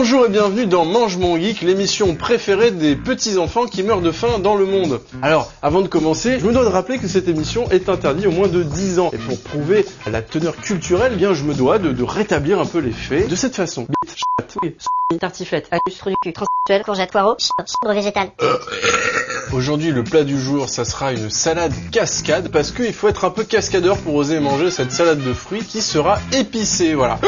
Bonjour et bienvenue dans Mange mon geek, l'émission préférée des petits enfants qui meurent de faim dans le monde. Alors, avant de commencer, je me dois de rappeler que cette émission est interdite au moins de 10 ans. Et pour prouver la teneur culturelle, eh bien, je me dois de rétablir un peu les faits de cette façon. Bite, chat, tartiflette, anus, trou du cul, transsexuel, courgette, poireau, chambre végétale. Aujourd'hui, le plat du jour, ça sera une salade cascade, parce qu'il faut être un peu cascadeur pour oser manger cette salade de fruits qui sera épicée, voilà.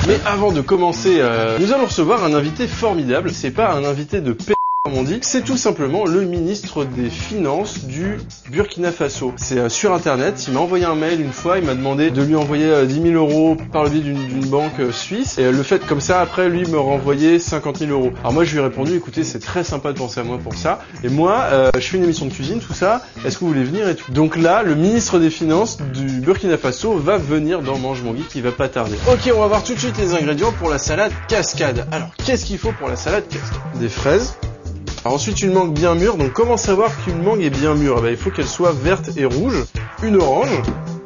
Mais avant de commencer, nous allons recevoir un invité formidable. C'est pas un invité de p***, comme on dit, c'est tout simplement le ministre des Finances du Burkina Faso. C'est sur internet, il m'a envoyé un mail une fois, il m'a demandé de lui envoyer 10 000 euros par le biais d'une banque suisse, et le fait comme ça, après lui me renvoyait 50 000 euros. Alors moi je lui ai répondu, écoutez, c'est très sympa de penser à moi pour ça, et moi je fais une émission de cuisine, tout ça, est-ce que vous voulez venir et tout. Donc là, le ministre des Finances du Burkina Faso va venir dans Mange mon geek, il va pas tarder. Ok, on va voir tout de suite les ingrédients pour la salade cascade. Alors, qu'est-ce qu'il faut pour la salade cascade? Des fraises. Alors ensuite une mangue bien mûre, donc comment savoir qu'une mangue est bien mûre? Il faut qu'elle soit verte et rouge, une orange,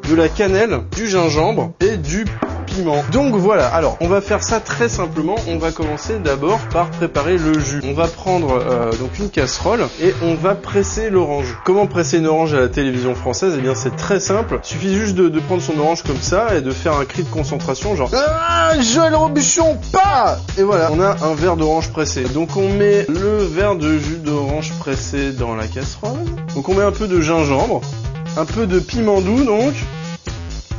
de la cannelle, du gingembre et du piment. Donc voilà, alors on va faire ça très simplement, on va commencer d'abord par préparer le jus. On va prendre donc une casserole et on va presser l'orange. Comment presser une orange à la télévision française? Eh bien c'est très simple, il suffit juste de prendre son orange comme ça et de faire un cri de concentration genre Joël Robuchon, pas. Et voilà, on a un verre d'orange pressé. Donc on met le verre de jus d'orange pressé dans la casserole. Donc on met un peu de gingembre, un peu de piment doux donc,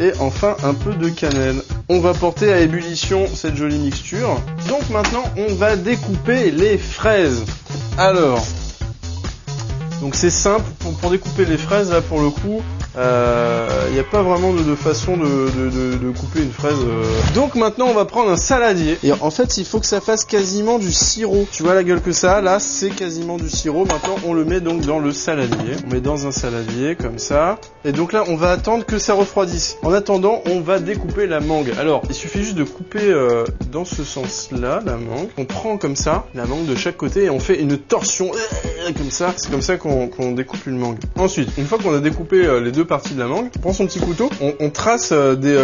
et enfin un peu de cannelle. On va porter à ébullition cette jolie mixture. Donc maintenant on va découper les fraises. Alors, donc c'est simple, pour découper les fraises là pour le coup, il n'y a pas vraiment de façon de couper une fraise. Donc maintenant on va prendre un saladier. Et en fait il faut que ça fasse quasiment du sirop. Tu vois la gueule que ça a, là c'est quasiment du sirop. Maintenant on le met donc dans le saladier. On met dans un saladier comme ça. Et donc là on va attendre que ça refroidisse. En attendant on va découper la mangue. Alors il suffit juste de couper dans ce sens là la mangue. On prend comme ça la mangue de chaque côté et on fait une torsion comme ça. C'est comme ça qu'on découpe une mangue. Ensuite une fois qu'on a découpé les deux partie de la mangue, on prend son petit couteau, on trace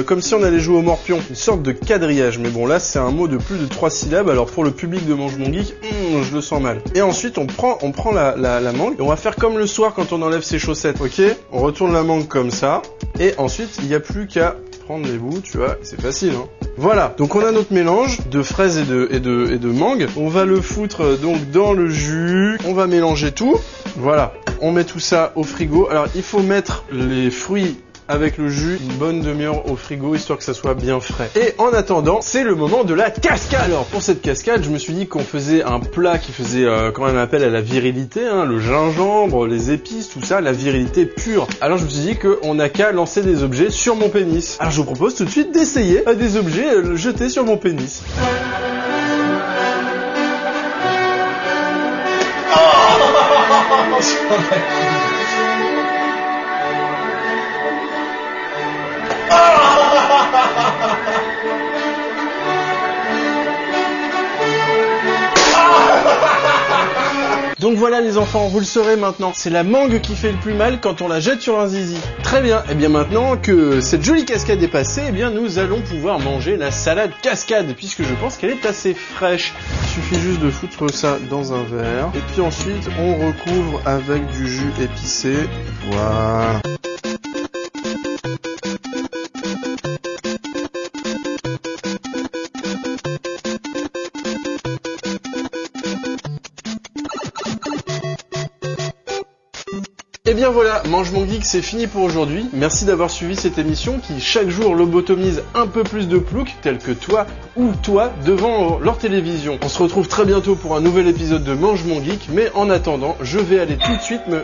comme si on allait jouer au morpion, une sorte de quadrillage, mais bon là c'est un mot de plus de 3 syllabes, alors pour le public de Mange mon geek, je le sens mal. Et ensuite on prend la mangue, et on va faire comme le soir quand on enlève ses chaussettes, ok? On retourne la mangue comme ça, et ensuite il n'y a plus qu'à prendre les bouts, tu vois, c'est facile, hein. Voilà, donc on a notre mélange de fraises et de mangue, on va le foutre donc dans le jus, on va mélanger tout, voilà. On met tout ça au frigo. Alors il faut mettre les fruits avec le jus une bonne demi-heure au frigo histoire que ça soit bien frais. Et en attendant, c'est le moment de la cascade. Alors pour cette cascade, je me suis dit qu'on faisait un plat qui faisait quand même appel à la virilité, hein, le gingembre, les épices, tout ça, la virilité pure. Alors je me suis dit qu'on n'a qu'à lancer des objets sur mon pénis. Alors je vous propose tout de suite d'essayer des objets jetés sur mon pénis. Donc voilà les enfants, vous le saurez maintenant, c'est la mangue qui fait le plus mal quand on la jette sur un zizi. Très bien, et bien maintenant que cette jolie cascade est passée, eh bien nous allons pouvoir manger la salade cascade, puisque je pense qu'elle est assez fraîche. Il suffit juste de foutre ça dans un verre, et puis ensuite on recouvre avec du jus épicé. Voilà. Et bien voilà, Mange mon geek, c'est fini pour aujourd'hui. Merci d'avoir suivi cette émission qui chaque jour lobotomise un peu plus de ploucs tels que toi ou toi devant leur télévision. On se retrouve très bientôt pour un nouvel épisode de Mange mon geek, mais en attendant, je vais aller tout de suite me...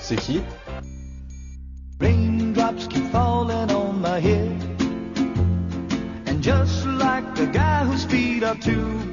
C'est qui? Raindrops keep falling on my head, and just like the guy whose feet are too